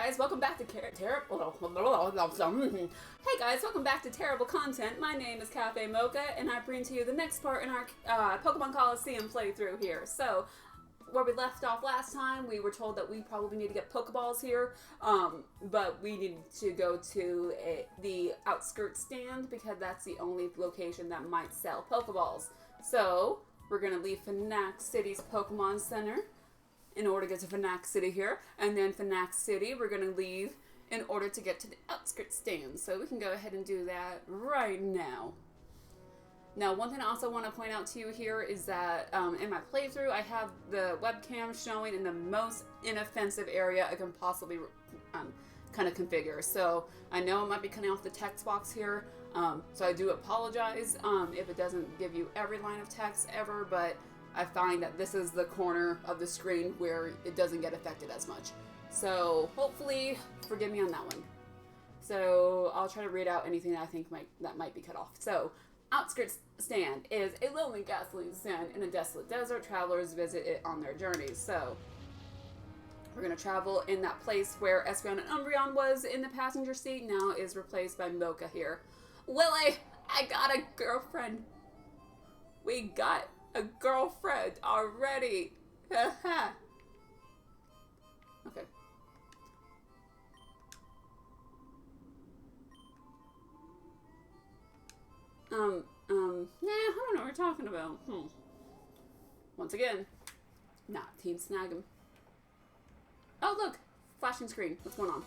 guys, welcome back to Hey guys, welcome back to Terrible Content. My name is KafeiMocha, and I bring to you the next part in our Pokémon Colosseum playthrough here. So, where we left off last time, we were told that we probably need to get Pokeballs here, but we need to go to the outskirts stand because that's the only location that might sell Pokeballs. So, we're going to leave Phoenix City's Pokemon Center in order to get to Phoenix City here, and then Phoenix City we're going to leave in order to get to the outskirts stand. So we can go ahead and do that right now. Now, one thing I also want to point out to you here is that in my playthrough, I have the webcam showing in the most inoffensive area I can possibly kind of configure. So I know it might be cutting off the text box here, so I do apologize if it doesn't give you every line of text ever, but I find that this is the corner of the screen where it doesn't get affected as much. So hopefully, forgive me on that one. So I'll try to read out anything that I think might be cut off. So, outskirts stand is a lonely gasoline stand in a desolate desert. Travelers visit it on their journeys. So we're going to travel in that place where Espeon and Umbreon was in the passenger seat. Now is replaced by Mocha here. Willie, I got a girlfriend. We got a girlfriend already. Haha. Okay. I don't know what we're talking about. Once again, not Team Snag 'em. Oh, look! Flashing screen. What's going on?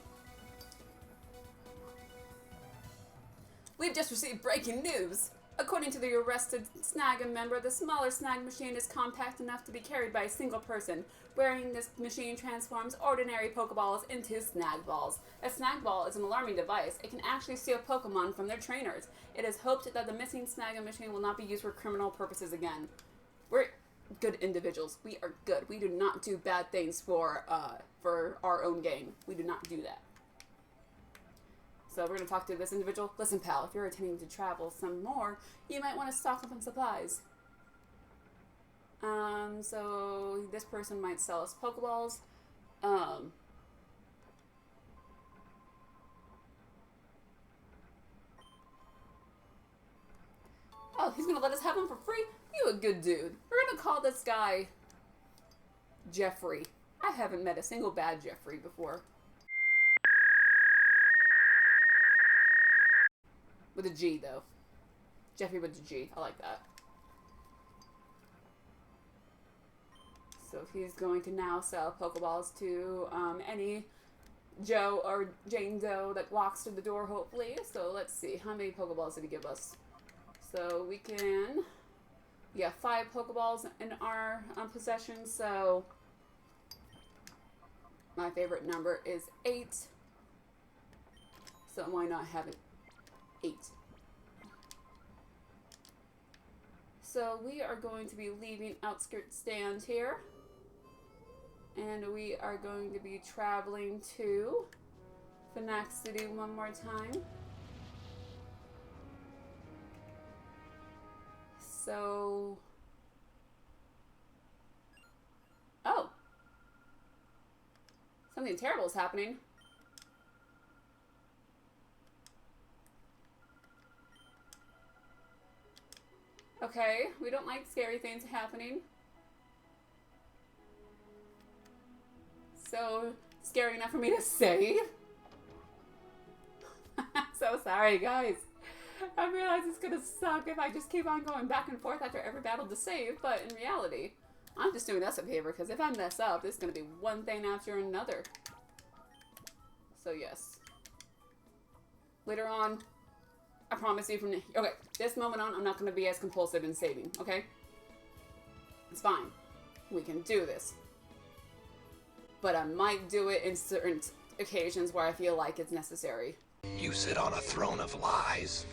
We've just received breaking news. According to the arrested Snag member, the smaller Snag machine is compact enough to be carried by a single person. Wearing this machine transforms ordinary Pokeballs into Snag Balls. A Snag Ball is an alarming device. It can actually steal Pokemon from their trainers. It is hoped that the missing Snag machine will not be used for criminal purposes again. We're good individuals. We are good. We do not do bad things for our own gain. We do not do that. So we're going to talk to this individual. Listen, pal, if you're intending to travel some more, you might want to stock up on supplies. So this person might sell us Pokeballs. Oh, he's going to let us have them for free? You a good dude. We're going to call this guy Jeffrey. I haven't met a single bad Jeffrey before. With a G, though. Jeffrey with a G. I like that. So he's going to now sell Pokeballs to any Joe or Jane Doe that walks through the door, hopefully. So let's see. How many Pokeballs did he give us? So we can... Yeah, 5 Pokeballs in our possession. So my favorite number is 8. So why not have it 8. So we are going to be leaving outskirts stand here, and we are going to be traveling to Phoenix City one more time. So, oh, something terrible is happening. Okay, we don't like scary things happening. So, scary enough for me to save. So sorry, guys. I realize it's gonna suck if I just keep on going back and forth after every battle to save, but in reality, I'm just doing us a favor, because if I mess up, it's gonna be one thing after another. So yes. Later on, I promise you from this moment on, I'm not going to be as compulsive in saving, okay? It's fine. We can do this. But I might do it in certain occasions where I feel like it's necessary. You sit on a throne of lies.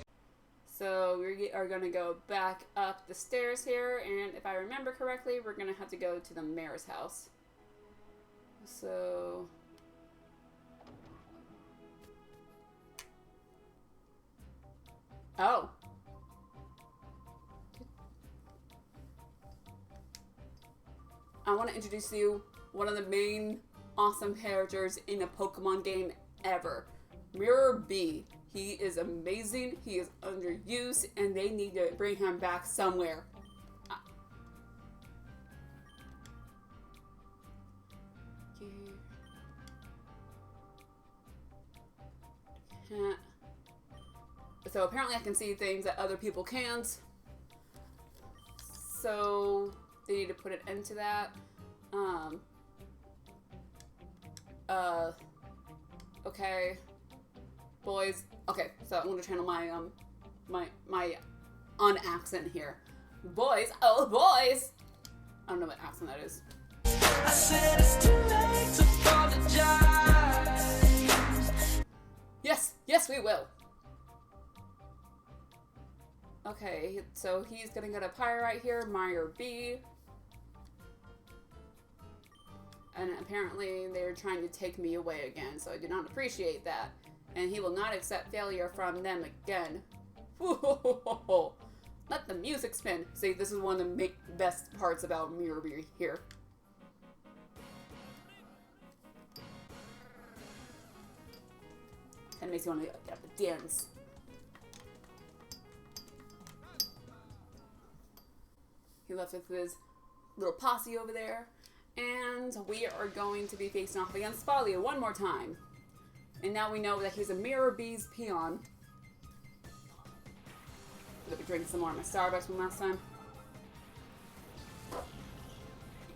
So we are going to go back up the stairs here, and if I remember correctly, we're going to have to go to the mayor's house. So... Oh. I want to introduce you one of the main awesome characters in a Pokemon game ever. Mirror B. He is amazing, he is underused, and they need to bring him back somewhere. Can't. So apparently I can see things that other people can't. So they need to put an end to that. Okay. Boys. Okay, so I'm gonna channel my my accent here. Boys, oh boys! I don't know what accent that is. I said it's too late to apologize. Yes, we will. Okay, so he's gonna get a Pyrite here, Meyer B. And apparently they're trying to take me away again, so I do not appreciate that. And he will not accept failure from them again. Let the music spin. See, this is one of the best parts about Mirror B here. Kind of makes you want to get up and dance. He left with his little posse over there. And we are going to be facing off against Folly one more time. And now we know that he's a Mirror B's peon. Let me drink some more of my Starbucks from last time.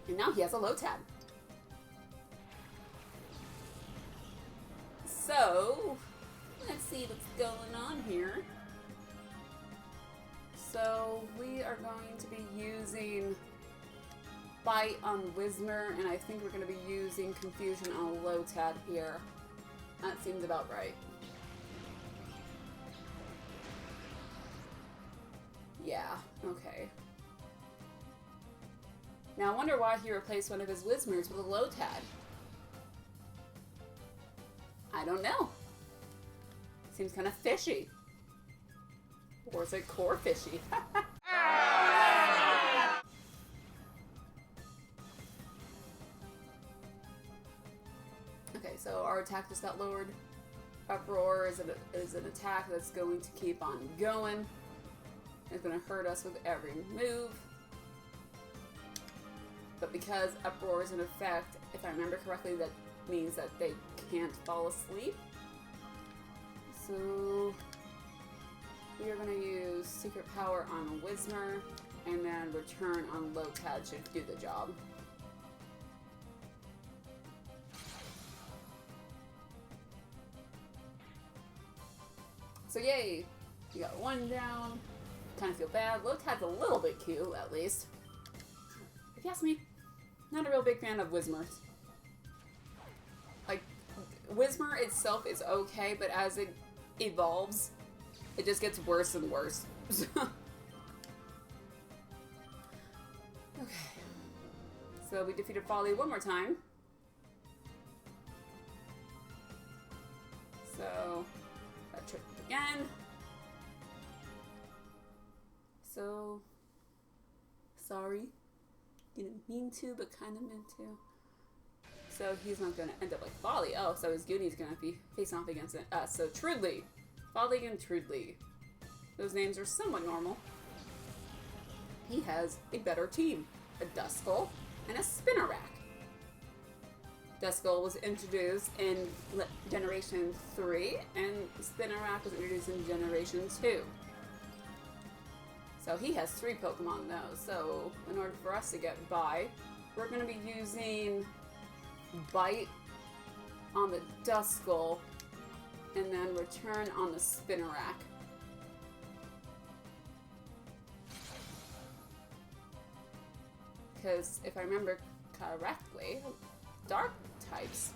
And now he has a Lotad. So, let's see what's going on here. So, we are going to be using Bite on Whismer, and I think we're going to be using Confusion on Lotad here. That seems about right. Yeah, okay. Now I wonder why he replaced one of his Whismers with a Lotad. I don't know. Seems kind of fishy. Or is it core fishy? Okay, so our attack just got lowered. Uproar is an attack that's going to keep on going. It's going to hurt us with every move. But because Uproar is in effect, if I remember correctly, that means that they can't fall asleep. So we are going to use Secret Power on Whismer, and then Return on Lotad should do the job. So yay! We got one down. Kind of feel bad. Lotad's a little bit cute, at least. If you ask me, not a real big fan of Whismers. Like, Whismer itself is okay, but as it evolves, it just gets worse and worse. Okay. So we defeated Folly one more time. So that tripped again. So sorry. Didn't mean to, but kind of meant to. So he's not going to end up like Folly. Oh, so his Gooni's going to be facing off against us. So Trudley. Folly and Trudley. Those names are somewhat normal. He has a better team. A Duskull and a Spinnerack. Duskull was introduced in Generation 3, and Spinnerack was introduced in Generation 2. So he has 3 Pokemon though, so in order for us to get by, we're going to be using Bite on the Duskull, and then Return on the Spinnerack. Because if I remember correctly, Dark types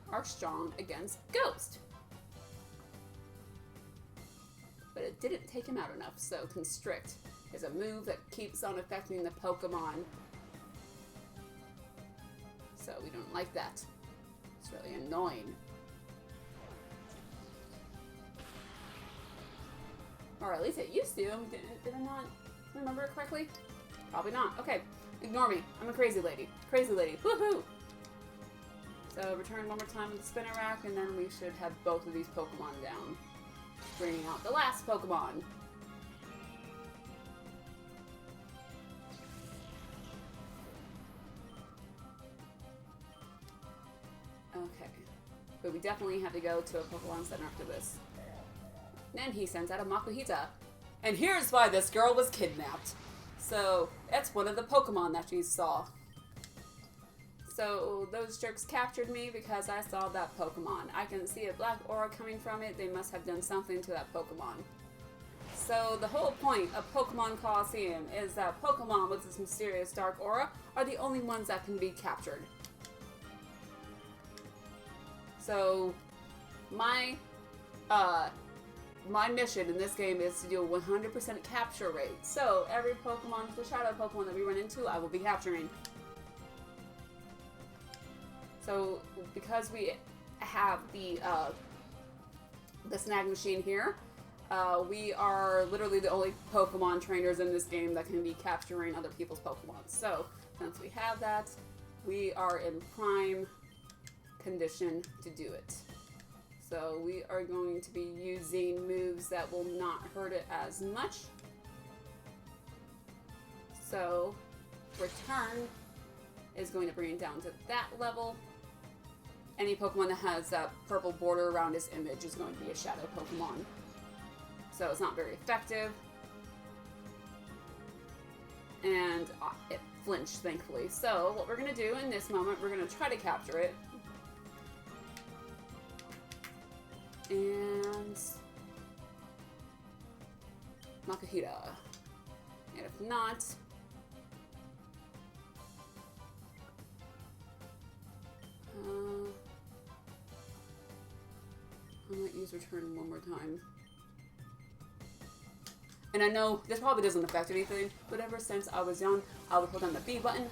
are strong against Ghost. But it didn't take him out enough, so Constrict is a move that keeps on affecting the Pokemon. So we don't like that. It's really annoying. Or at least it used to. Did I not remember it correctly? Probably not. Okay, ignore me. I'm a crazy lady. Crazy lady. Woohoo! So return one more time with the spinner rack, and then we should have both of these Pokemon down. Bringing out the last Pokemon. Okay. But we definitely have to go to a Pokemon Center after this. Then he sends out a Makuhita. And here's why this girl was kidnapped. So, that's one of the Pokemon that she saw. So, those jerks captured me because I saw that Pokemon. I can see a black aura coming from it. They must have done something to that Pokemon. So, the whole point of Pokémon Colosseum is that Pokemon with this mysterious dark aura are the only ones that can be captured. So, my mission in this game is to do a 100% capture rate. So, every Pokemon, the Shadow Pokemon that we run into, I will be capturing. So, because we have the snag machine here, we are literally the only Pokemon trainers in this game that can be capturing other people's Pokemon. So, since we have that, we are in prime condition to do it. So we are going to be using moves that will not hurt it as much. So return is going to bring it down to that level. Any Pokemon that has that purple border around its image is going to be a Shadow Pokemon. So it's not very effective. And it flinched, thankfully. So what we're going to do in this moment, we're going to try to capture it. And Makuhita. And if not, I might use return one more time. And I know this probably doesn't affect anything, but ever since I was young, I would hold down the B button,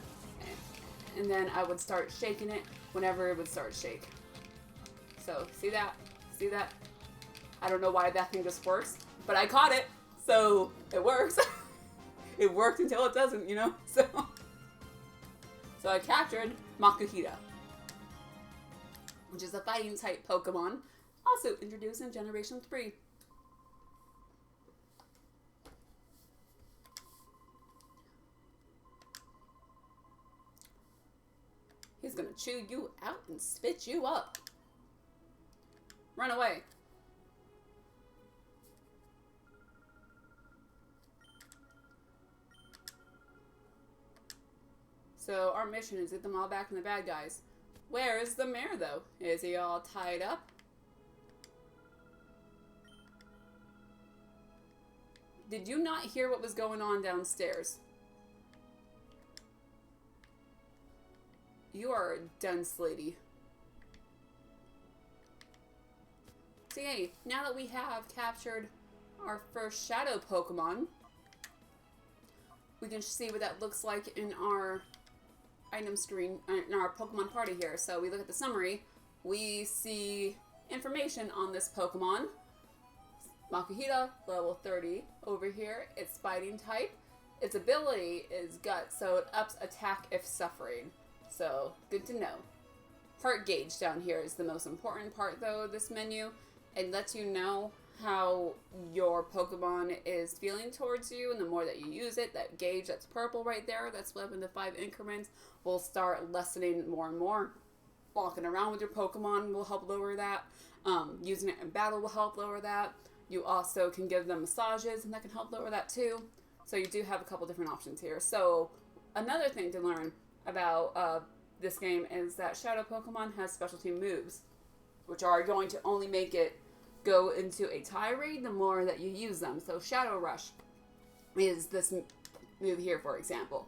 and then I would start shaking it whenever it would start to shake. So, see that? See that? I don't know why that thing just works, but I caught it, so it works. It worked until it doesn't, you know? So I captured Makuhita, which is a fighting type Pokemon, also introduced in Generation 3. He's gonna chew you out and spit you up. Run away. So our mission is get them all back from the bad guys. Where is the mayor, though? Is he all tied up? Did you not hear what was going on downstairs? You are a dense lady. So yay, now that we have captured our first Shadow Pokemon, we can see what that looks like in our item screen, in our Pokemon party here. So we look at the summary, we see information on this Pokemon. Makuhita, level 30 over here. It's fighting type. Its ability is Gut, so it ups attack if suffering. So, good to know. Heart gauge down here is the most important part, though, of this menu. It lets you know how your Pokemon is feeling towards you, and the more that you use it, that gauge that's purple right there, that's 11 to 5 increments, will start lessening more and more. Walking around with your Pokemon will help lower that. Using it in battle will help lower that. You also can give them massages, and that can help lower that too. So you do have a couple different options here. So another thing to learn about this game is that Shadow Pokemon has specialty moves, which are going to only make it go into a tirade the more that you use them. So Shadow Rush is this move here, for example.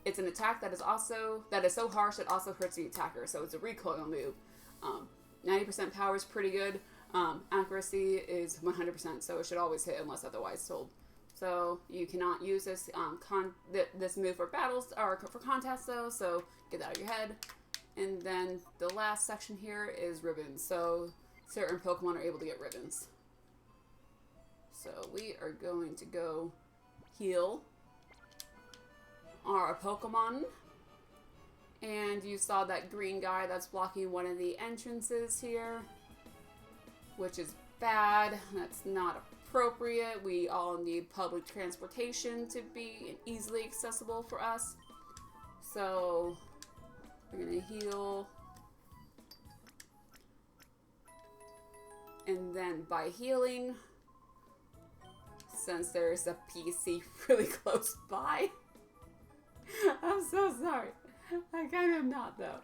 It's an attack that is so harsh it also hurts the attacker. So it's a recoil move. 90% power is pretty good. Accuracy is 100%, so it should always hit unless otherwise told. So you cannot use this this move for battles or for contests, though. So get that out of your head. And then the last section here is ribbons. So certain Pokemon are able to get ribbons. So we are going to go heal our Pokemon. And you saw that green guy that's blocking one of the entrances here, which is bad. That's not appropriate. We all need public transportation to be easily accessible for us. So we're gonna heal. And then by healing, since there's a PC really close by, I'm so sorry. I kind of am not though.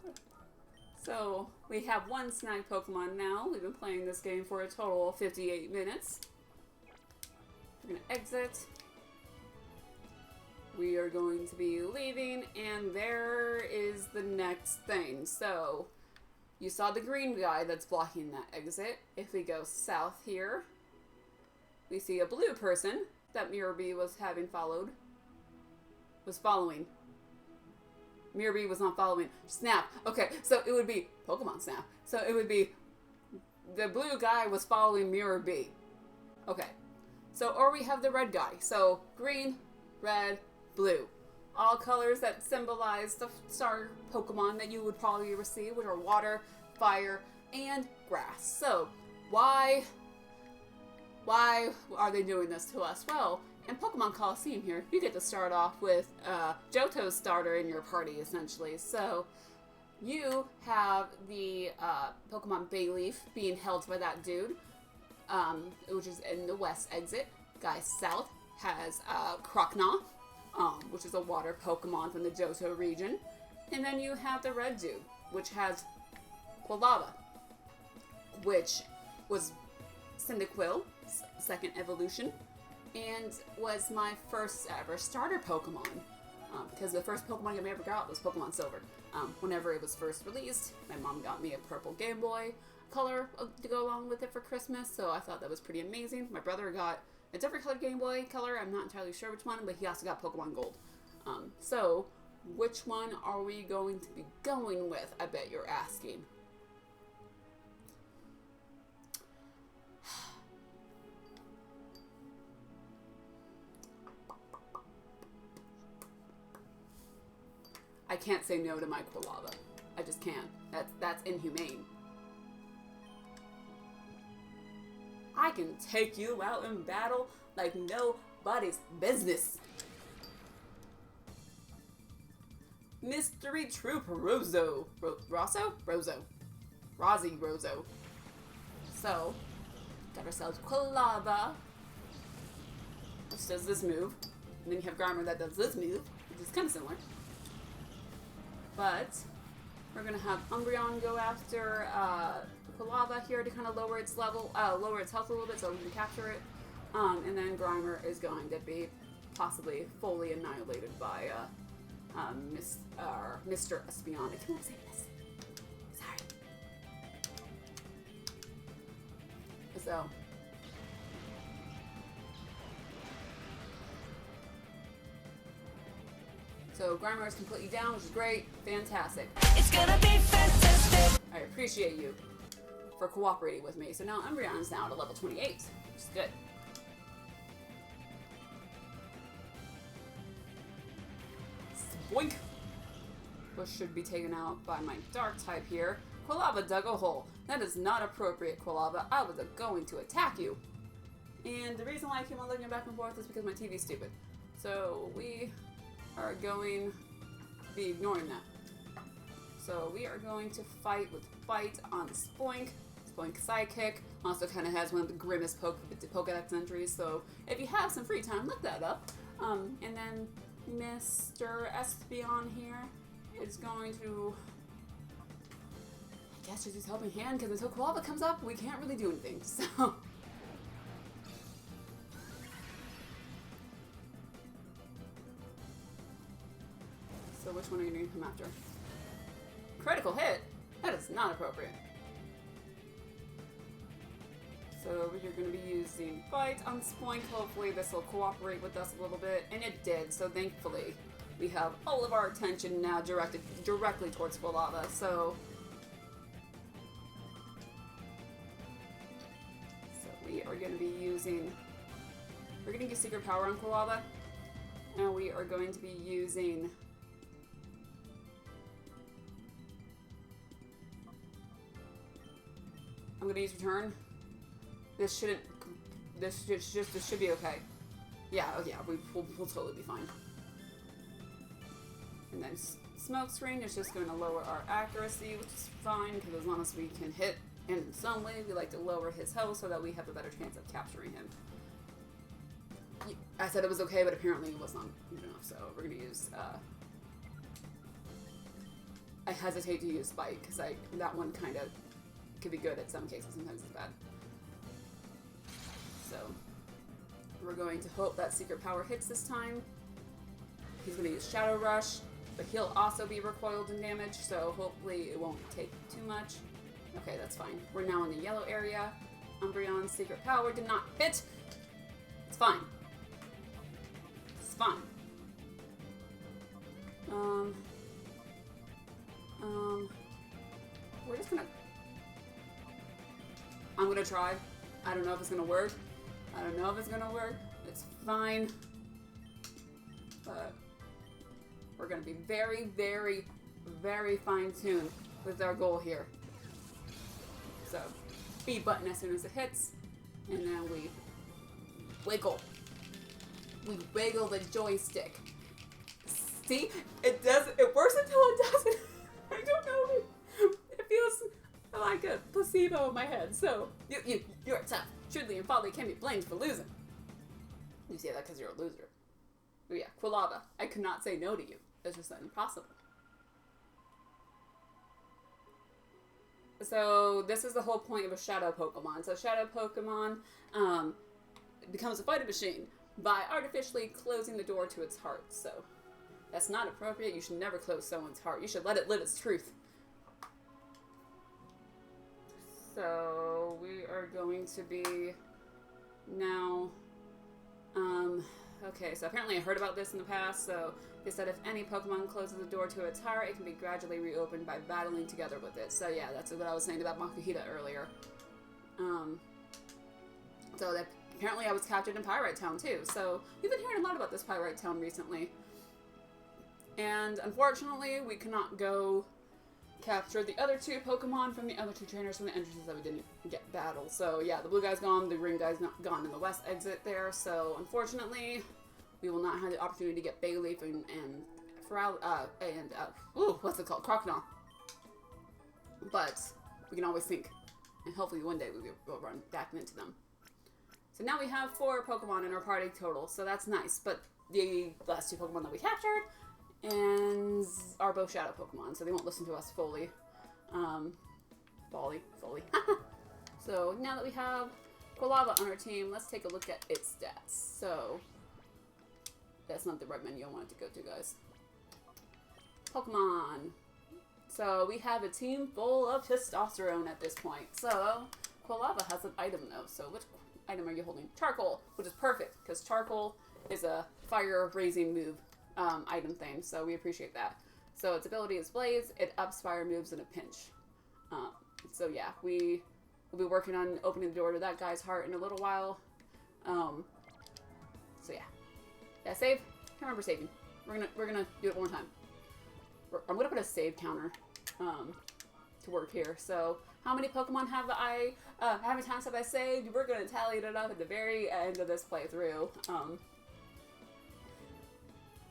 So we have one snag Pokemon now. We've been playing this game for a total of 58 minutes. We're gonna exit. We are going to be leaving, and there is the next thing. So you saw the green guy that's blocking that exit. If we go south here, we see a blue person that Mirabee was following. Mirabee was not following. Snap. Okay, so it would be Pokemon Snap. So it would be the blue guy was following Mirabee. Okay. So, or we have the red guy. So green, red, blue. All colors that symbolize the star Pokemon that you would probably receive, which are water, fire, and grass. So why are they doing this to us? Well, in Pokemon Colosseum here, you get to start off with Johto's starter in your party, essentially. So you have the Pokemon Bayleaf being held by that dude, which is in the west exit. Guy south has Croconaw, which is a water Pokemon from the Johto region. And then you have the red dude, which has Quilava, which was Cyndaquil's second evolution, and was my first ever starter Pokemon, because the first Pokemon game I ever got was Pokemon Silver. Whenever it was first released, my mom got me a purple Game Boy Color to go along with it for Christmas, so I thought that was pretty amazing. My brother got a different colored Game Boy Color, I'm not entirely sure which one, but he also got Pokemon Gold. So, which one are we going to be going with, I bet you're asking? I can't say no to my Quilava. I just can't. That's inhumane. I can take you out in battle like nobody's business. Mystery Troop Rozo. Rozzy Rozo. So, got ourselves Quilava, which does this move. And then you have Grimer that does this move, which is kind of similar. But we're gonna have Umbreon go after Quilava here to kind of lower its level, lower its health a little bit so we can capture it. And then Grimer is going to be possibly fully annihilated by Mr. Espeon. I can't say this. Sorry. So. So Grimer is completely down, which is great. Fantastic. It's gonna be fantastic. I appreciate you for cooperating with me. So now Umbreon is now at level 28, which is good. Boink! Which should be taken out by my dark type here. Quilava dug a hole. That is not appropriate, Quilava. I was going to attack you. And the reason why I keep on looking back and forth is because my TV's stupid. So we are going to be ignoring that. So we are going to fight with Fight on Spoink. Spoink Sidekick also kind of has one of the grimmest Pokedex entries, so if you have some free time, look that up. And then Mr. Espeon here is going to, I guess, just use Helping Hand, because until Quilava comes up, we can't really do anything, so. So which one are you going to come after? Critical hit? That is not appropriate. So you're going to be using Fight on Spoink. Hopefully this will cooperate with us a little bit. And it did, so thankfully we have all of our attention now directed directly towards Quilava. So we are going to be using... We're going to use Secret Power on Quilava. And we are going to be using I'm gonna use return. This shouldn't. This should be okay. Yeah, oh yeah, we'll totally be fine. And then smoke screen is just going to lower our accuracy, which is fine because as long as we can hit in some way, we like to lower his health so that we have a better chance of capturing him. I said it was okay, but apparently it was not good enough, so we're going to use, I hesitate to use Spike, because that one kind of could be good at some cases, sometimes it's bad. So, we're going to hope that Secret Power hits this time. He's going to use Shadow Rush, but he'll also be recoiled in damage, so hopefully it won't take too much. Okay, that's fine. We're now in the yellow area. Umbreon's Secret Power did not hit. It's fine. It's fine. We're just gonna... I'm gonna try. I don't know if it's gonna work. I don't know if it's gonna work. It's fine. But we're gonna be very, very, very fine-tuned with our goal here. So, B button as soon as it hits, and then we wiggle. We wiggle the joystick. See? It works until it doesn't. I don't know. It feels like a placebo in my head. So, you're tough. Truly and folly can be blamed for losing. You say that because you're a loser. But yeah, Quilava. I could not say no to you. It's just impossible. So this is the whole point of a shadow Pokemon. So shadow Pokemon becomes a fighting machine by artificially closing the door to its heart. So that's not appropriate. You should never close someone's heart. You should let it live its truth. So we are going to be now... okay, so apparently I heard about this in the past, so they said if any Pokemon closes the door to its heart, it can be gradually reopened by battling together with it. So yeah, that's what I was saying about Makuhita earlier. So that apparently I was captured in Pyrite Town too, so we've been hearing a lot about this Pyrite Town recently. And unfortunately, we cannot go capture the other two Pokemon from the other two trainers from the entrances that we didn't get battle. So yeah, the blue guy's gone, the green guy's not gone in the west exit there, so unfortunately, we will not have the opportunity to get Bayleaf and what's it called? Crocodile. But we can always think, and hopefully one day we will run back into them. So now we have 4 Pokemon in our party total, so that's nice. But the last 2 Pokemon that we captured and are both Shadow Pokemon, so they won't listen to us fully. Fully. So now that we have Quilava on our team, let's take a look at its stats. So that's not the right menu I wanted to go to, guys. Pokemon. So we have a team full of testosterone at this point. So Quilava has an item though. So which item are you holding? Charcoal, which is perfect because charcoal is a fire-raising move item thing. So we appreciate that. So its ability is Blaze. It ups fire moves in a pinch. So yeah, we will be working on opening the door to that guy's heart in a little while. So yeah. Yeah, save. Can't remember saving. We're gonna do it one more time. I'm gonna put a save counter to work here. So how many Pokemon have how many times have I saved? We're gonna tally it up at the very end of this playthrough.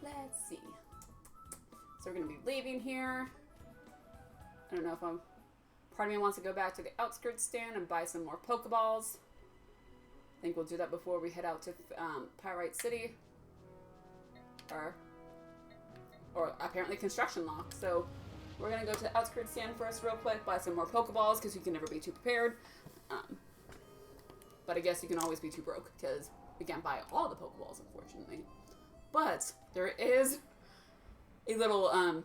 Let's see. So we're gonna be leaving here. I don't know if part of me wants to go back to the outskirts stand and buy some more Pokeballs. I think we'll do that before we head out to Pyrite City. Or apparently Construction Lock. So we're gonna go to the outskirts stand first real quick, buy some more Pokeballs, because you can never be too prepared. But I guess you can always be too broke, because we can't buy all the Pokeballs, unfortunately. But there is a little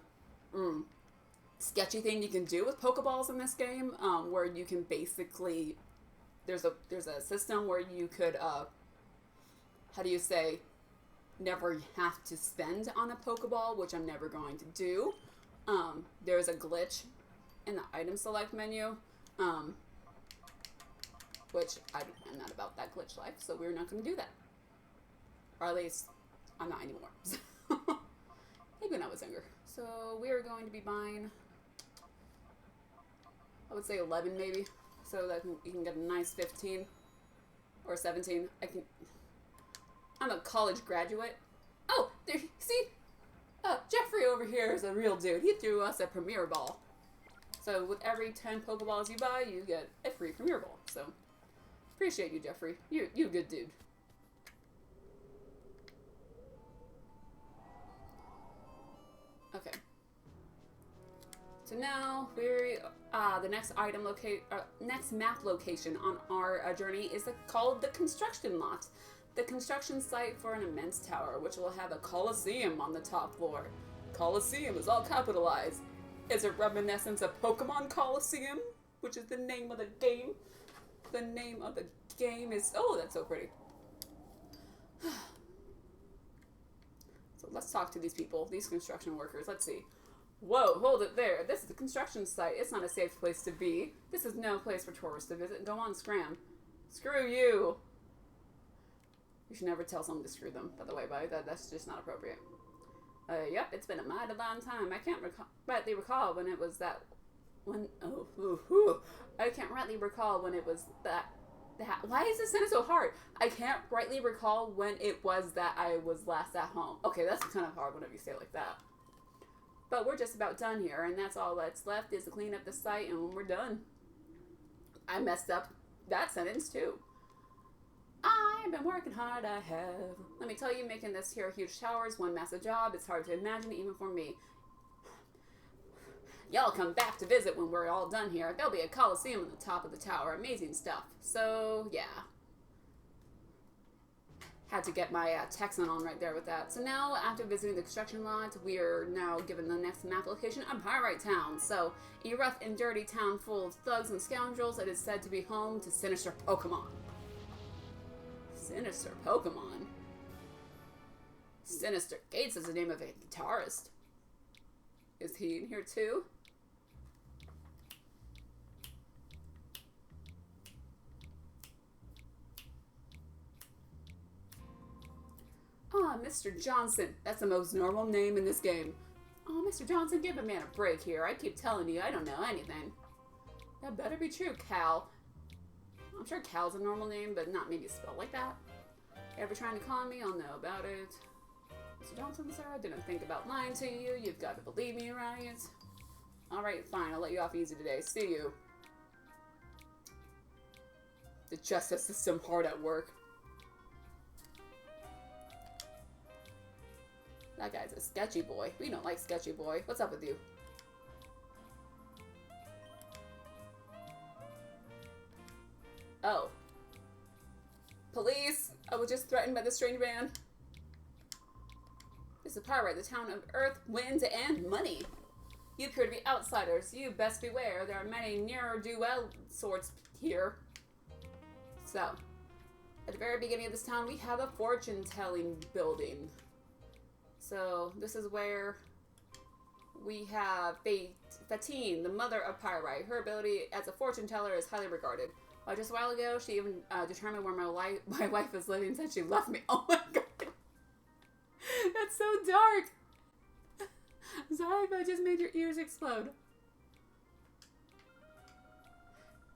sketchy thing you can do with Pokeballs in this game, where you can basically there's a system where you could how do you say, never have to spend on a Pokeball, which I'm never going to do. There's a glitch in the item select menu, which I'm not about that glitch life, so we're not going to do that. Or at least, I'm not anymore. Maybe when I was younger. So we are going to be buying, I would say 11 maybe. so that you can get a nice 15 or 17. I'm a college graduate. Oh, there, see? Jeffrey over here is a real dude. He threw us a Premier Ball. So with every 10 Pokeballs you buy, you get a free Premier Ball. So appreciate you, Jeffrey. You a good dude. Okay. So now we're the next next map location on our journey is called the construction lot. The construction site for an immense tower, which will have a Colosseum on the top floor. Colosseum is all capitalized. Is a reminiscence of Pokémon Colosseum, which is the name of the game. The name of the game is... Oh, that's so pretty. So let's talk to these people, these construction workers. Let's see. Whoa, hold it there. This is the construction site. It's not a safe place to be. This is no place for tourists to visit. Go on, scram. Screw you. You should never tell someone to screw them, by the way, but that's just not appropriate. Yep, it's been a mighty long time. I can't rightly recall when it was that... I can't rightly recall when it was that... Why is this sentence so hard? I can't rightly recall when it was that I was last at home. Okay, that's kind of hard whenever you say it like that. But we're just about done here, and that's all that's left is to clean up the site, and when we're done... I messed up that sentence, too. I've been working hard, I have. Let me tell you, making this here huge tower is one massive job. It's hard to imagine, even for me. Y'all come back to visit when we're all done here. There'll be a Colosseum on the top of the tower. Amazing stuff. So, yeah. Had to get my Texan on right there with that. So now, after visiting the construction lot, we are now given the next map location of Pyrite Town. So, a rough and dirty town full of thugs and scoundrels that is said to be home to sinister Pokemon. Sinister Pokemon? Sinister Gates is the name of a guitarist. Is he in here too? Ah, Mr. Johnson. That's the most normal name in this game. Oh, Mr. Johnson, give a man a break here. I keep telling you, I don't know anything. That better be true, Cal. I'm sure Cal's a normal name, but not maybe spelled like that. Ever trying to con me? I'll know about it. Mr. Johnson, sir, I didn't think about lying to you. You've got to believe me, right? Alright, fine. I'll let you off easy today. See you. The justice system hard at work. That guy's a sketchy boy. We don't like sketchy boy. What's up with you? Oh. Police! I was just threatened by this strange man. This is Pyrite, the town of Earth, Wind, and Money. You appear to be outsiders. You best beware. There are many ne'er-do-well sorts here. So, at the very beginning of this town, we have a fortune-telling building. So, this is where we have Fatine, the mother of Pyrite. Her ability as a fortune teller is highly regarded. Just a while ago, she even determined where my wife is living since she left me. Oh my god. That's so dark. I'm sorry if I just made your ears explode.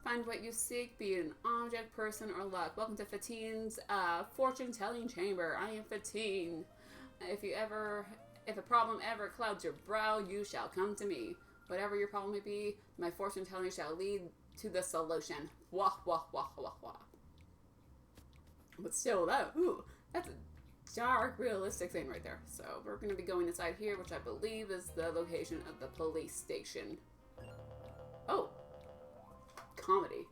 Find what you seek, be it an object, person, or luck. Welcome to Fatine's fortune-telling chamber. I am Fatine. If a problem ever clouds your brow, you shall come to me. Whatever your problem may be, my fortune-telling shall lead to the solution. Wah, wah, wah, wah, wah. But still, that's a dark, realistic thing right there. So, we're going to be going inside here, which I believe is the location of the police station. Oh. Comedy.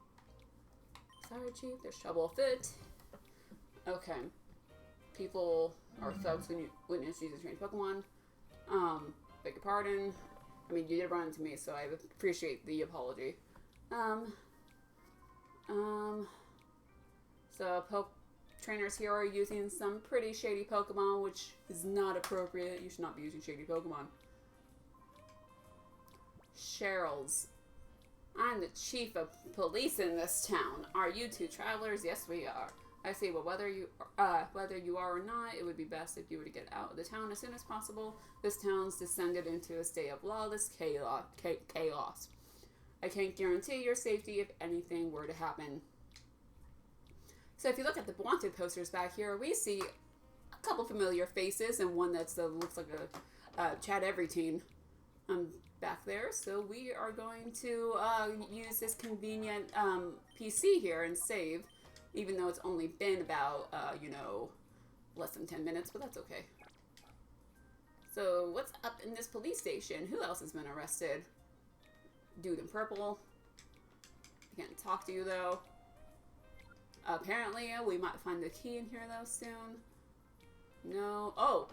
Sorry, Chief. There's trouble afoot. Okay. People are thugs when you witness using strange Pokemon. Beg your pardon. I mean, you did run into me, so I appreciate the apology. So trainers here are using some pretty shady Pokemon, which is not appropriate. You should not be using shady Pokemon. Cheryl's. I'm the chief of police in this town. Are you two travelers? Yes, we are. I see. Well, whether you are or not, it would be best if you were to get out of the town as soon as possible. This town's descended into a state of lawless chaos. I can't guarantee your safety if anything were to happen. So if you look at the wanted posters back here, we see a couple familiar faces and one that's looks like a Chad Everyteen back there. So we are going to use this convenient PC here and save, even though it's only been about, less than 10 minutes, but that's okay. So what's up in this police station? Who else has been arrested? Dude in purple. I can't talk to you though. Apparently, we might find the key in here though soon. No. Oh.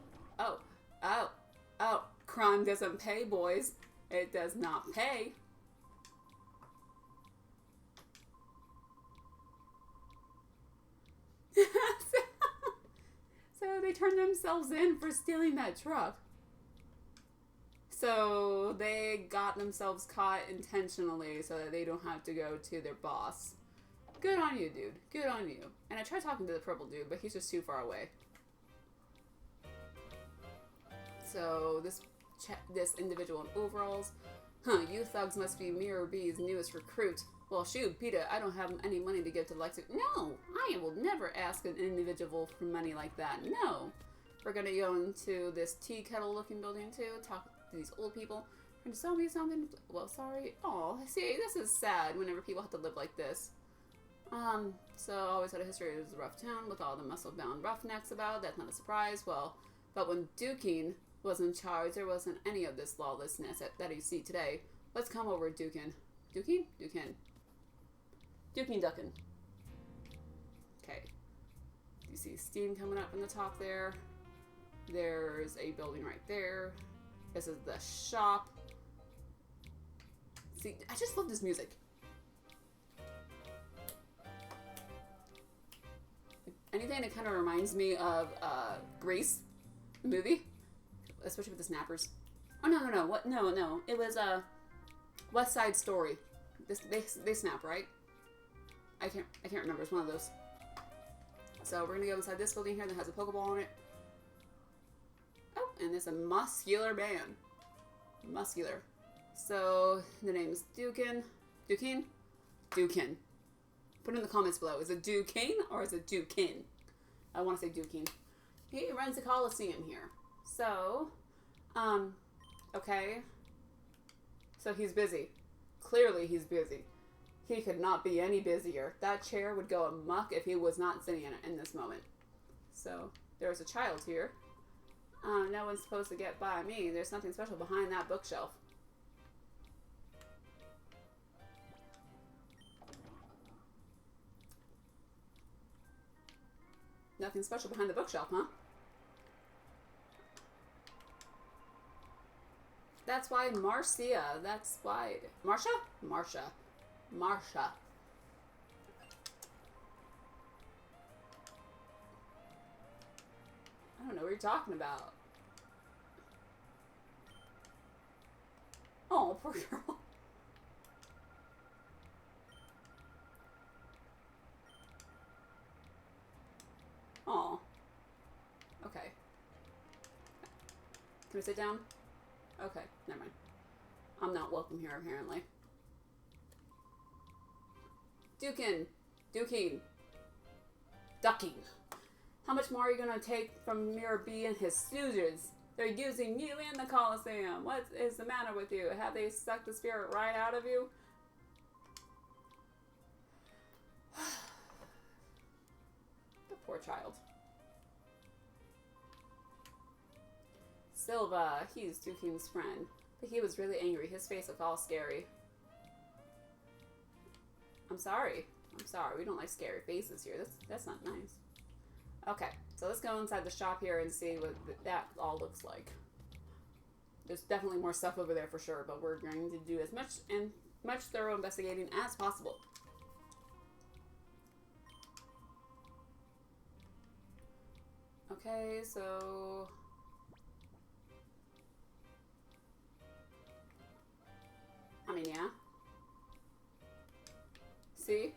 Crime doesn't pay, boys. It does not pay. So they turned themselves in for stealing that truck. So they got themselves caught intentionally so that they don't have to go to their boss. Good on you, dude. Good on you. And I tried talking to the purple dude, but he's just too far away. So this individual in overalls. Huh, you thugs must be Mirror B's newest recruit. Well, shoot, Peter, I don't have any money to give to Lexi. No, I will never ask an individual for money like that. No. We're gonna go into this tea kettle looking building too, talk to these old people. Trying to sell me something. Well, sorry. Oh, see, this is sad whenever people have to live like this. So I always had a history. It was a rough town with all the muscle-bound roughnecks about. That's not a surprise. Well, but when Dukin was in charge, there wasn't any of this lawlessness that you see today. Let's come over, Dukin. Dukin? Dukin. Okay. You see steam coming up from the top there. There's a building right there. This is the shop. See, I just love this music. Anything that kind of reminds me of Grace, the movie, especially with the snappers. Oh no! What? No! It was West Side Story. They snap, right? I can't remember. It's one of those. So we're gonna go inside this building here that has a Pokeball on it. Oh, and there's a muscular man. Muscular. So the name is Dukin. Put in the comments below. Is it Dukin or is it Dukin? I want to say Dukin. He runs the Colosseum here. So, okay. So he's busy. Clearly he's busy. He could not be any busier. That chair would go amok if he was not sitting in it in this moment. So, there's a child here. No one's supposed to get by me. There's something special behind that bookshelf. Nothing special behind the bookshelf, huh? That's why Marcia. That's why... Marsha. I don't know what you're talking about. Oh, poor girl. Oh. Okay. Can we sit down? Okay, never mind. I'm not welcome here, apparently. Dukin. Ducking. How much more are you going to take from Mirror B and his snoozers? They're using you in the Colosseum. What is the matter with you? Have they sucked the spirit right out of you? The poor child. Silva, he's Dukin's friend. But he was really angry. His face looked all scary. I'm sorry. We don't like scary faces here. That's not nice. Okay, so let's go inside the shop here and see what that all looks like. There's definitely more stuff over there for sure, but we're going to do as much thorough investigating as possible. Okay, so... I mean, yeah. See?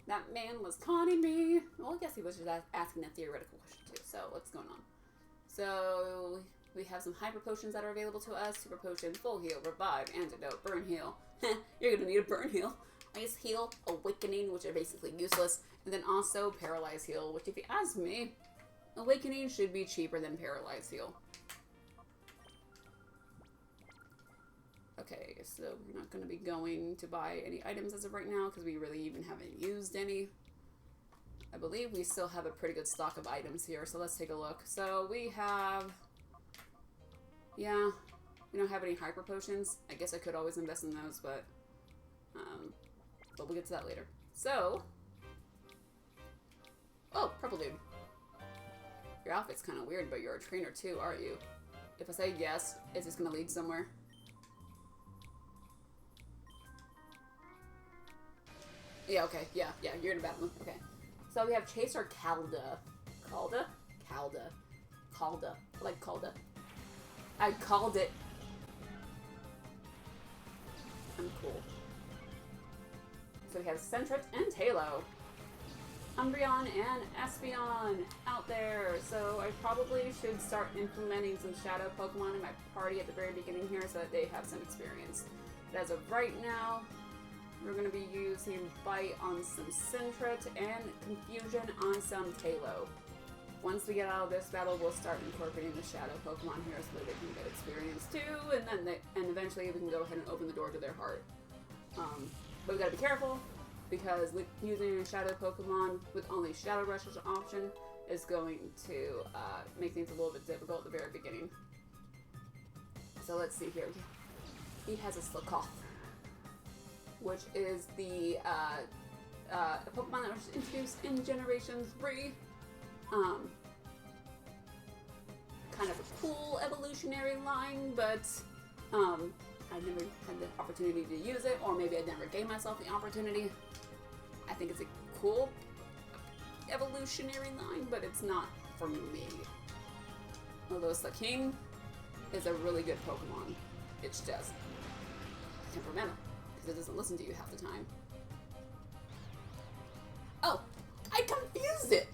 That man was conning me. Well, I guess he was just asking a theoretical question too. So, what's going on? So, We have some hyper potions that are available to us. Super potion, full heal, revive, antidote, burn heal. You're gonna need a burn heal. Ice heal, awakening, which are basically useless. And then also paralyze heal, which if you ask me, awakening should be cheaper than paralyze heal. Okay, so we're not going to be going to buy any items as of right now because we really even haven't used any. I believe we still have a pretty good stock of items here, so let's take a look. So we have... Yeah, we don't have any hyper potions. I guess I could always invest in those, but we'll get to that later. So... Oh, purple dude. Your outfit's kind of weird, but you're a trainer too, aren't you? If I say yes, is this going to lead somewhere? Yeah, okay, yeah, you're in a battle. Okay. So we have Chaser Calda. Calda? Calda. Calda. I like Calda. I called it. I'm cool. So we have Centret and Talo. Umbreon and Espeon out there. So I probably should start implementing some Shadow Pokemon in my party at the very beginning here so that they have some experience. But as of right now, we're going to be using Bite on some Centret and Confusion on some Talo. Once we get out of this battle, we'll start incorporating the Shadow Pokemon here so that they can get experience too, and eventually we can go ahead and open the door to their heart. But we gotta be careful, because using a Shadow Pokemon with only Shadow Rush as an option is going to make things a little bit difficult at the very beginning. So let's see here. He has a Slakoth, which is the a Pokemon that was introduced in Generation 3. Kind of a cool evolutionary line, but I never had the opportunity to use it, or maybe I never gave myself the opportunity. I think it's a cool evolutionary line, but it's not for me. Although Slaking is a really good Pokemon. It's just temperamental, because it doesn't listen to you half the time. Oh, I confused it!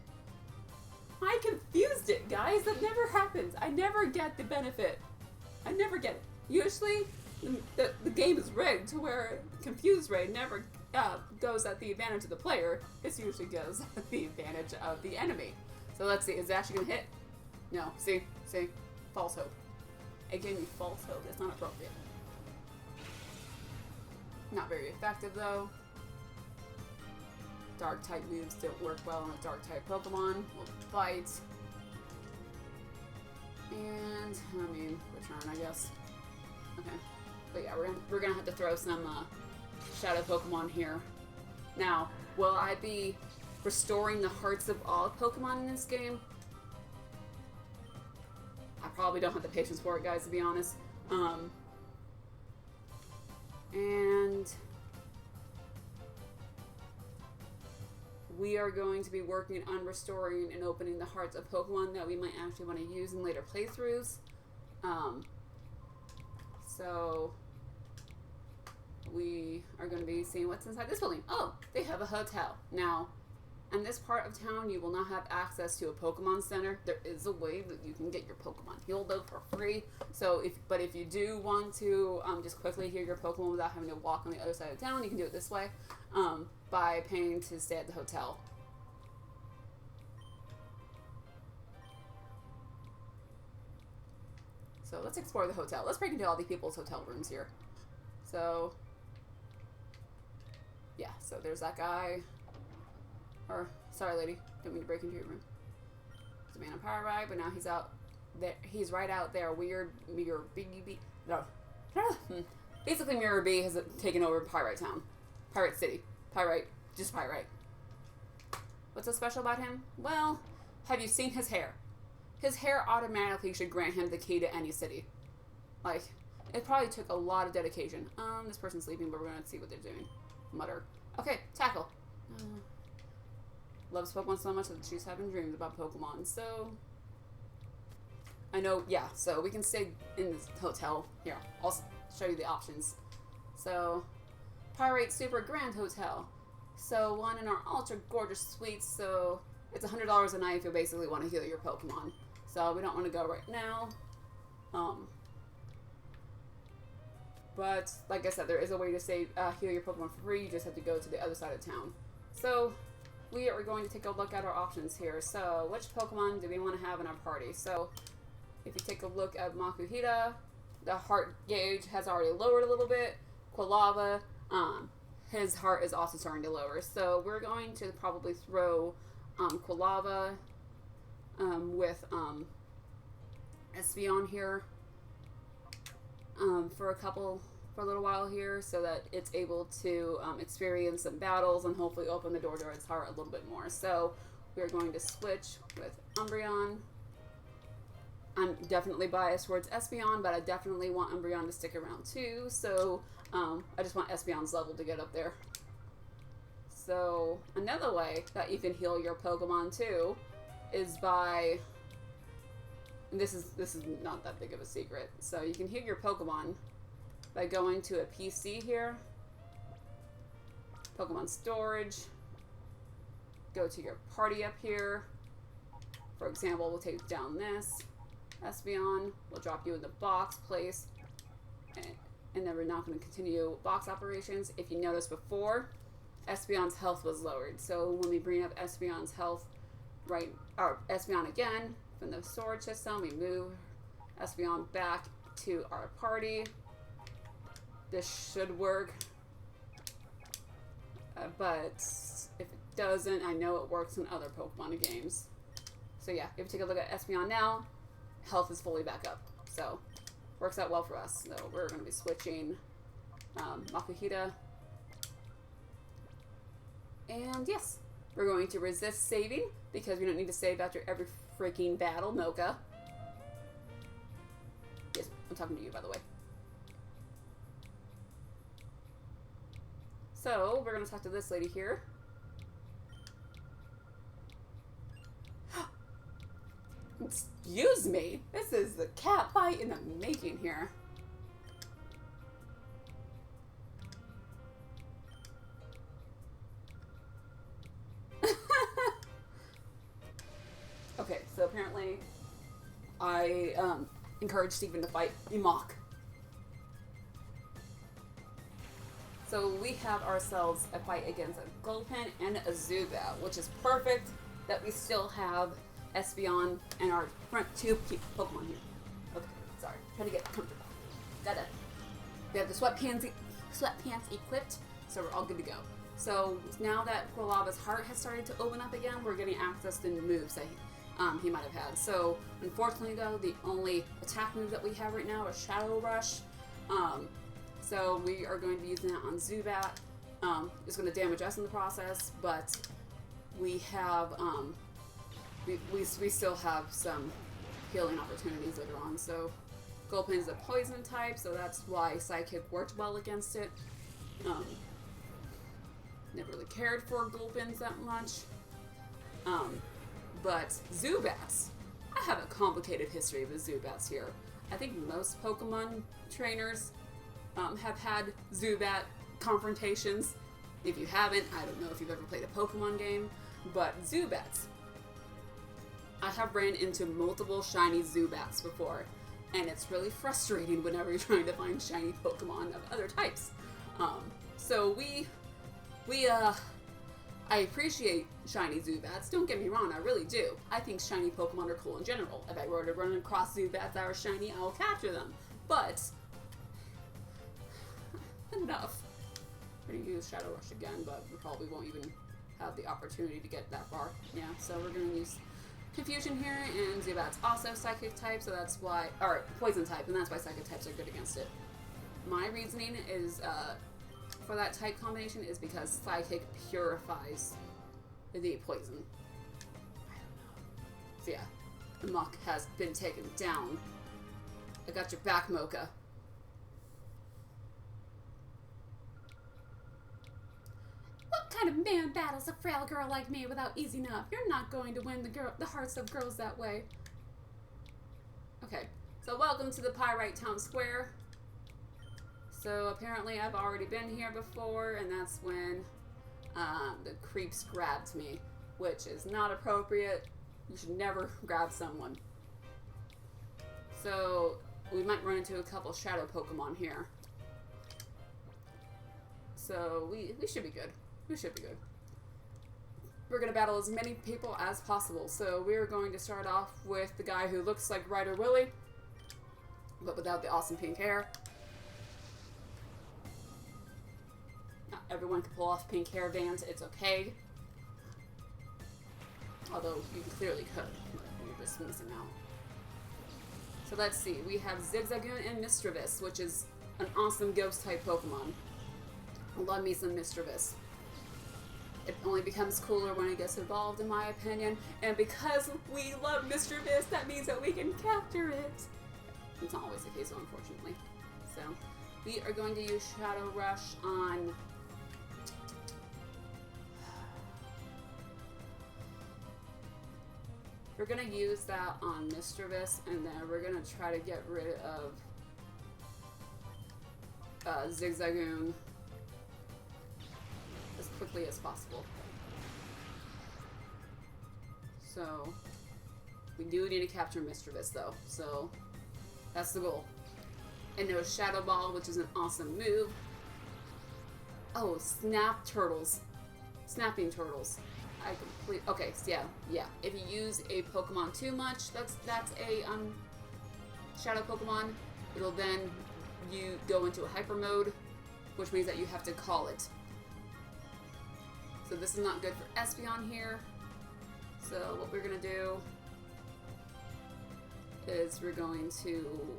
I confused it, guys! That never happens! I never get the benefit. I never get it. Usually, the game is rigged to where Confused Ray never goes at the advantage of the player. This usually goes at the advantage of the enemy. So let's see, is it actually gonna hit? No, see? False hope. It gave me false hope. That's not appropriate. Not very effective, though. Dark-type moves don't work well on a Dark-type Pokemon. We'll Bite. And, I mean, return, I guess. Okay. But yeah, we're gonna have to throw some Shadow Pokemon here. Now, will I be restoring the hearts of all Pokemon in this game? I probably don't have the patience for it, guys, to be honest. And we are going to be working on restoring and opening the hearts of Pokemon that we might actually want to use in later playthroughs. So we are going to be seeing what's inside this building. Oh, they have a hotel. Now, in this part of town, you will not have access to a Pokemon Center. There is a way that you can get your Pokemon healed though for free. So, if you do want to just quickly heal your Pokemon without having to walk on the other side of town, you can do it this way by paying to stay at the hotel. So let's explore the hotel. Let's break into all the people's hotel rooms here. So, yeah. So there's that guy. Or, sorry, lady, didn't mean to break into your room. There's a man on Power Ride, but now he's out there. He's right out there. Weird Mirror B. No. Basically, Mirror B has taken over Pyrite Town. Pirate City. Pyrite. Just Pyrite. What's so special about him? Well, have you seen his hair? His hair automatically should grant him the key to any city. Like, it probably took a lot of dedication. This person's sleeping, but we're gonna see what they're doing. Mutter. Okay, tackle. Loves Pokemon so much that she's having dreams about Pokemon. So, I know, yeah, so we can stay in this hotel. Here, I'll show you the options. So, Pyrite Super Grand Hotel. So, one in our ultra gorgeous suites. So, it's $100 a night if you basically want to heal your Pokemon. So, we don't want to go right now. But like I said, there is a way to heal your Pokemon for free. You just have to go to the other side of town. So we are going to take a look at our options here. So which Pokemon do we want to have in our party? So if you take a look at Makuhita, the heart gauge has already lowered a little bit. Quilava, his heart is also starting to lower. So we're going to probably throw Quilava with Espeon here for a little while here, so that it's able to experience some battles and hopefully open the door to its heart a little bit more. So we're going to switch with Umbreon. I'm definitely biased towards Espeon, but I definitely want Umbreon to stick around too, so I just want Espeon's level to get up there. So another way that you can heal your Pokemon too is by, and this is not that big of a secret, so you can heal your Pokemon by going to a PC here, Pokemon storage, go to your party up here. For example, we'll take down this Espeon, we'll drop you in the box place, and then we're not going to continue box operations. If you noticed before, Espeon's health was lowered, so when we bring up Espeon's health, Espeon again, from the storage system, we move Espeon back to our party. This should work, but if it doesn't, I know it works in other Pokemon games. So yeah, if you take a look at Espeon now, health is fully back up, so works out well for us. So we're going to be switching Makuhita, and yes, we're going to resist saving because we don't need to save after every freaking battle, Mocha. Yes, I'm talking to you, by the way. So, we're going to talk to this lady here. Excuse me. This is the cat fight in the making here. Okay, so apparently I encouraged Steven to fight Emok. So we have ourselves a fight against a Gulpin and a Zubat, which is perfect that we still have Espeon and our front two Pokemon here. Okay, sorry. Trying to get comfortable. We have the sweatpants equipped, so we're all good to go. So now that Quilava's heart has started to open up again, we're getting access to moves that he might have had. So unfortunately though, the only attack move that we have right now is Shadow Rush. So we are going to be using that on Zubat. It's going to damage us in the process, but we have we still have some healing opportunities later on. So Gulpin is a poison type, so that's why Psychic worked well against it. Never really cared for Gulpins that much. But Zubats, I have a complicated history with Zubats here. I think most Pokemon trainers have had Zubat confrontations. If you haven't, I don't know if you've ever played a Pokemon game, but Zubats, I have ran into multiple shiny Zubats before, and it's really frustrating whenever you're trying to find shiny Pokemon of other types. So I appreciate shiny Zubats, don't get me wrong, I really do. I think shiny Pokemon are cool in general. If I were to run across Zubats that are shiny, I'll capture them. But enough. We're going to use Shadow Rush again, but we probably won't even have the opportunity to get that far. Yeah, so we're going to use Confusion here, and Zubat's also Psychic type, so that's why, or Poison type, and that's why Psychic types are good against it. My reasoning is, for that type combination is because Psychic purifies the poison. I don't know. So yeah, the Muck has been taken down. I got your back, Mocha. What kind of man battles a frail girl like me without easing up? You're not going to win the hearts of girls that way. Okay, so welcome to the Pyrite Town Square. So apparently I've already been here before, and that's when the creeps grabbed me, which is not appropriate. You should never grab someone. So we might run into a couple shadow Pokemon here. So we should be good. We should be good. We're going to battle as many people as possible. So we're going to start off with the guy who looks like Ryder Willie, but without the awesome pink hair. Not everyone can pull off pink hair bands. It's okay. Although you clearly could. You're just missing out. So let's see. We have Zigzagoon and Mischievous, which is an awesome ghost-type Pokemon. I love me some Mischievous. It only becomes cooler when it gets evolved, in my opinion. And because we love Mischievous, that means that we can capture it. It's not always the case, though, unfortunately. So, we are going to use Shadow Rush on... We're going to use that on Mischievous, and then we're going to try to get rid of Zigzagoon as quickly as possible. So, we do need to capture Mischievous though, so that's the goal. And there's Shadow Ball, which is an awesome move. Oh, Snap Turtles. Snapping Turtles. Okay, so yeah. If you use a Pokemon too much, that's a Shadow Pokemon. It'll then you go into a hyper mode, which means that you have to call it. So this is not good for Espeon here. So what we're gonna do is we're going to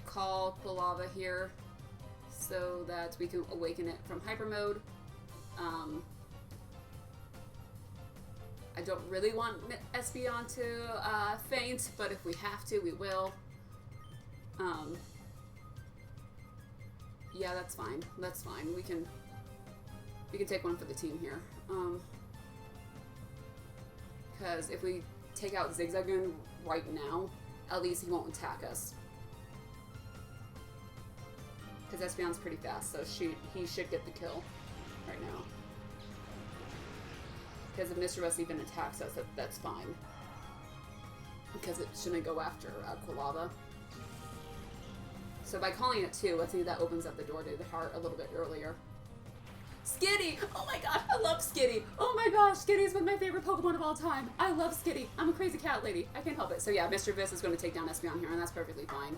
call Quilava here so that we can awaken it from hyper mode. I don't really want Espeon to faint, but if we have to, we will. Yeah, that's fine. That's fine. We can take one for the team here. Because if we take out Zigzagoon right now, at least he won't attack us. Because Espeon's pretty fast, so he should get the kill right now. Because if Mischievous even attacks us, that's fine. Because it shouldn't go after Quilava. So by calling it 2, I think that opens up the door to the heart a little bit earlier. Skitty! Oh my god, I love Skitty! Oh my gosh, Skitty has been my favorite Pokemon of all time. I love Skitty. I'm a crazy cat lady. I can't help it. So yeah, Mischievous is going to take down Espeon here, and that's perfectly fine.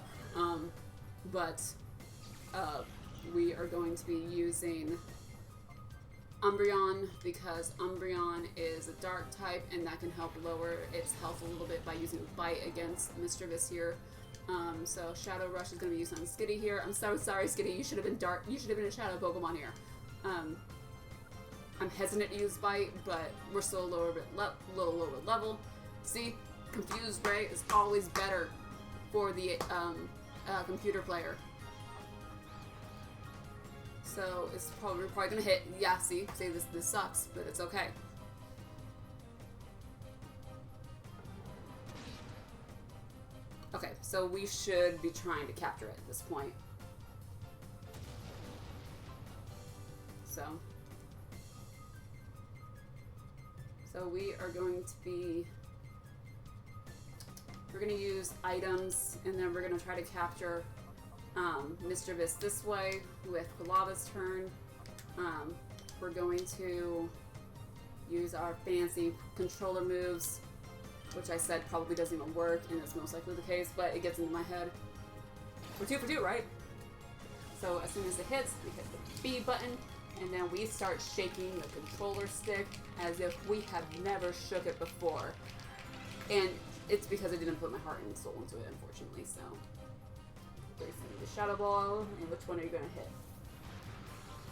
We are going to be using Umbreon, because Umbreon is a dark type, and that can help lower its health a little bit by using Bite against Mischievous here. So Shadow Rush is going to be used on Skitty here. I'm so sorry, Skitty. You should have been dark. You should have been a Shadow Pokemon here. I'm hesitant to use Bite, but we're still a little lower level. See, Confused Ray is always better for the computer player. So it's probably gonna hit. Yeah, see, this sucks, but it's okay. Okay, so we should be trying to capture it at this point. So we are going to be, we're going to use items, and then we're going to try to capture Mischievous this way with Quilava's turn. We're going to use our fancy controller moves, which I said probably doesn't even work, and it's most likely the case, but it gets into my head. We're 2 for 2, right? So as soon as it hits, we hit the B button, and then we start shaking the controller stick as if we have never shook it before. And it's because I didn't put my heart and soul into it, unfortunately, so. The Shadow Ball, and which one are you going to hit?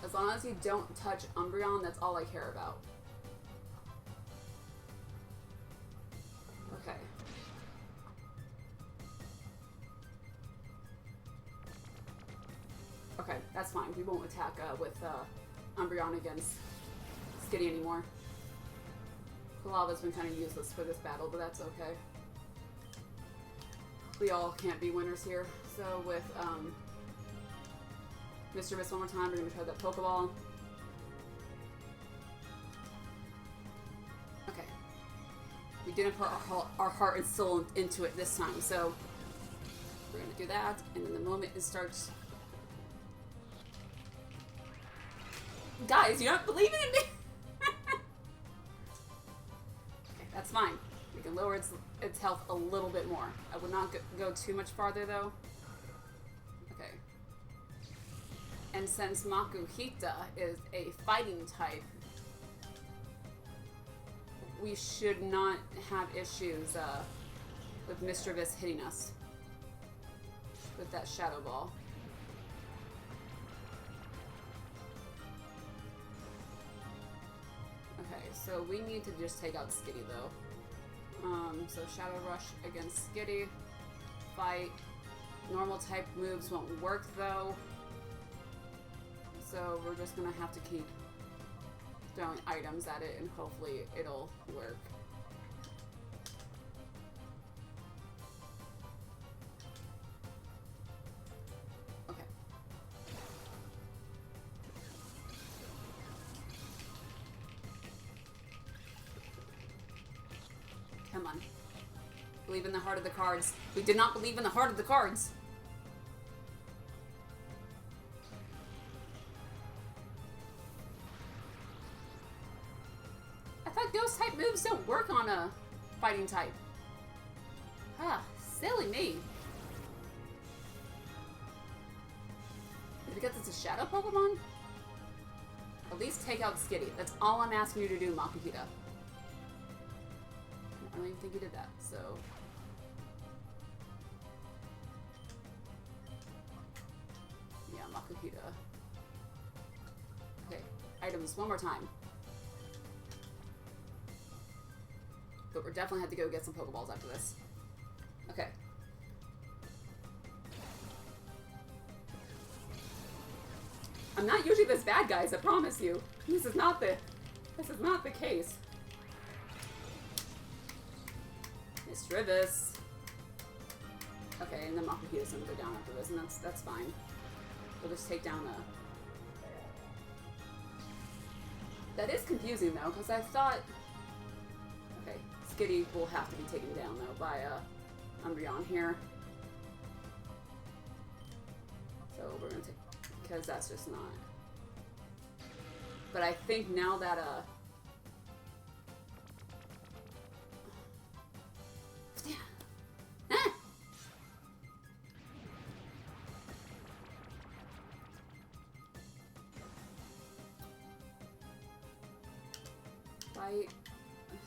As long as you don't touch Umbreon, that's all I care about. Okay. Okay, that's fine. We won't attack with Umbreon against Skitty anymore. Quilava's been kind of useless for this battle, but that's okay. We all can't be winners here. So with Mischievous one more time, we're going to try that Pokeball. Okay. We didn't put our heart and soul into it this time, so We're gonna do that, and then the moment it starts... Guys, you're not believing in me! Okay, that's fine. We can lower its health a little bit more. I would not go too much farther, though. Okay. And since Makuhita is a fighting type, we should not have issues with Mischievous hitting us with that Shadow Ball. Okay, so we need to just take out Skitty, though. So Shadow Rush against Skitty. Fight. Normal type moves won't work, though. So we're just gonna have to keep throwing items at it, and hopefully it'll work. Okay. Come on. Believe in the heart of the cards. We did not believe in the heart of the cards. I thought ghost type moves don't work on a fighting type. Ah, silly me. Because it's a shadow Pokemon? At least take out Skitty. That's all I'm asking you to do, Makuhita. I don't even think you did that, so... Yeah, Makuhita. Okay, items one more time. But we're definitely have to go get some Pokeballs after this. Okay. I'm not usually this bad, guys, I promise you. This is not the case. Mischievous. Okay, and then Makuhita's gonna go down after this, and that's fine. We'll just take down a... That is confusing, though, because I thought... Okay, Skitty will have to be taken down, though, by Umbreon here. So we're gonna take... Because that's just not... But I think now that, Fight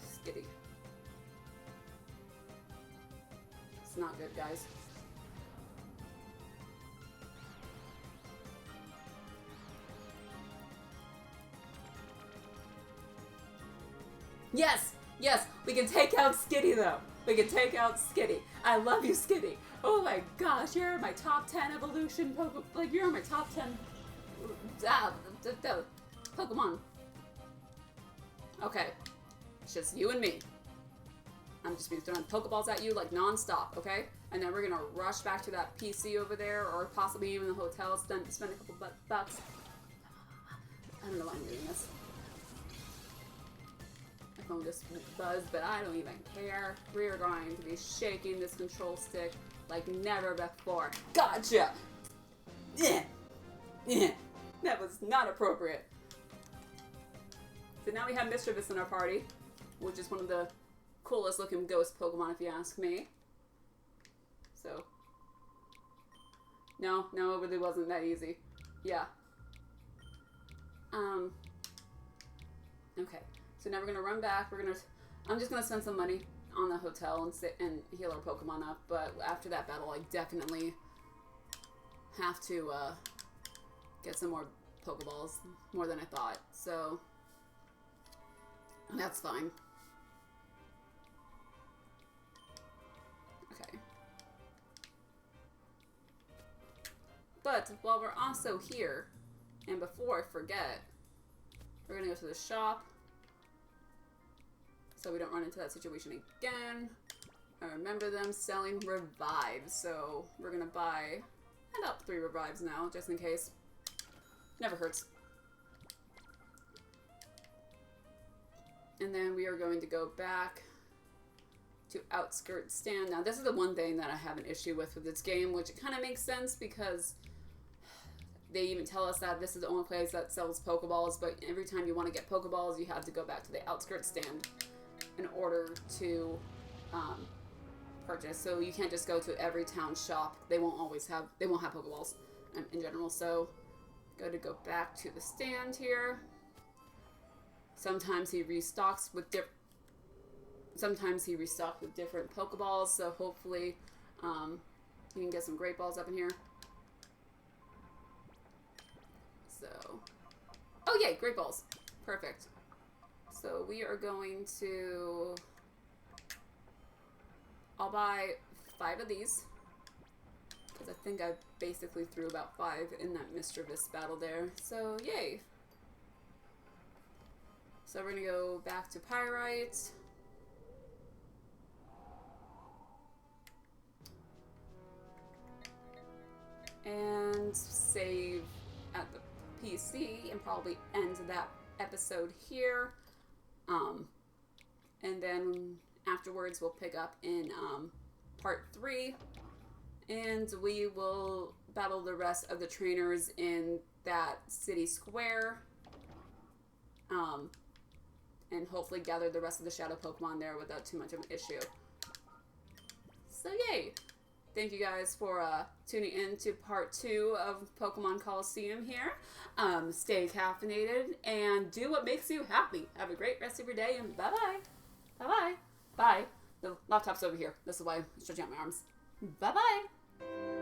Skitty. It's not good, guys. Yes! Yes! We can take out Skitty, though! We can take out Skitty. I love you, Skitty! Oh my gosh, you're my top 10 evolution Pokemon. Like, you're my top 10 Pokemon. Okay. It's just you and me. I'm just be throwing Pokeballs at you like non-stop, okay? And then we're gonna rush back to that PC over there, or possibly even the hotel, spend a couple bucks. I don't know why I'm doing this. My phone just buzzed, but I don't even care. We are going to be shaking this control stick like never before. Gotcha! Yeah. Yeah. That was not appropriate. So now we have Mischievous in our party, which is one of the coolest looking ghost Pokemon if you ask me. So. No, it really wasn't that easy. Yeah. Okay. So now we're gonna run back. I'm just gonna spend some money on the hotel and sit and heal our Pokemon up, but after that battle I definitely have to get some more Pokeballs, more than I thought. So that's fine. Okay. But while we're also here, and before I forget, we're gonna go to the shop so we don't run into that situation again. I remember them selling revives, so we're gonna buy about 3 revives now, just in case. Never hurts. And then we are going to go back to outskirts stand. Now, this is the one thing that I have an issue with this game, which it kind of makes sense because they even tell us that this is the only place that sells Pokeballs, but every time you want to get Pokeballs, you have to go back to the outskirts stand in order to purchase. So you can't just go to every town shop. They won't have Pokeballs in general. So go back to the stand here. Sometimes he restocks with different Pokeballs, so hopefully you can get some Great Balls up in here. So, oh yay, Great Balls. Perfect. So we are going to, I'll buy 5 of these, because I think I basically threw about 5 in that mischievous battle there. So yay. So we're going to go back to Pyrite. And save at the PC and probably end that episode here. And then afterwards we'll pick up in part 3. And we will battle the rest of the trainers in that city square. And hopefully gather the rest of the shadow Pokemon there without too much of an issue. So yay! Thank you guys for tuning in to part 2 of Pokemon Colosseum here. Stay caffeinated and do what makes you happy. Have a great rest of your day and bye-bye. Bye-bye. Bye. The laptop's over here. This is why I'm stretching out my arms. Bye-bye.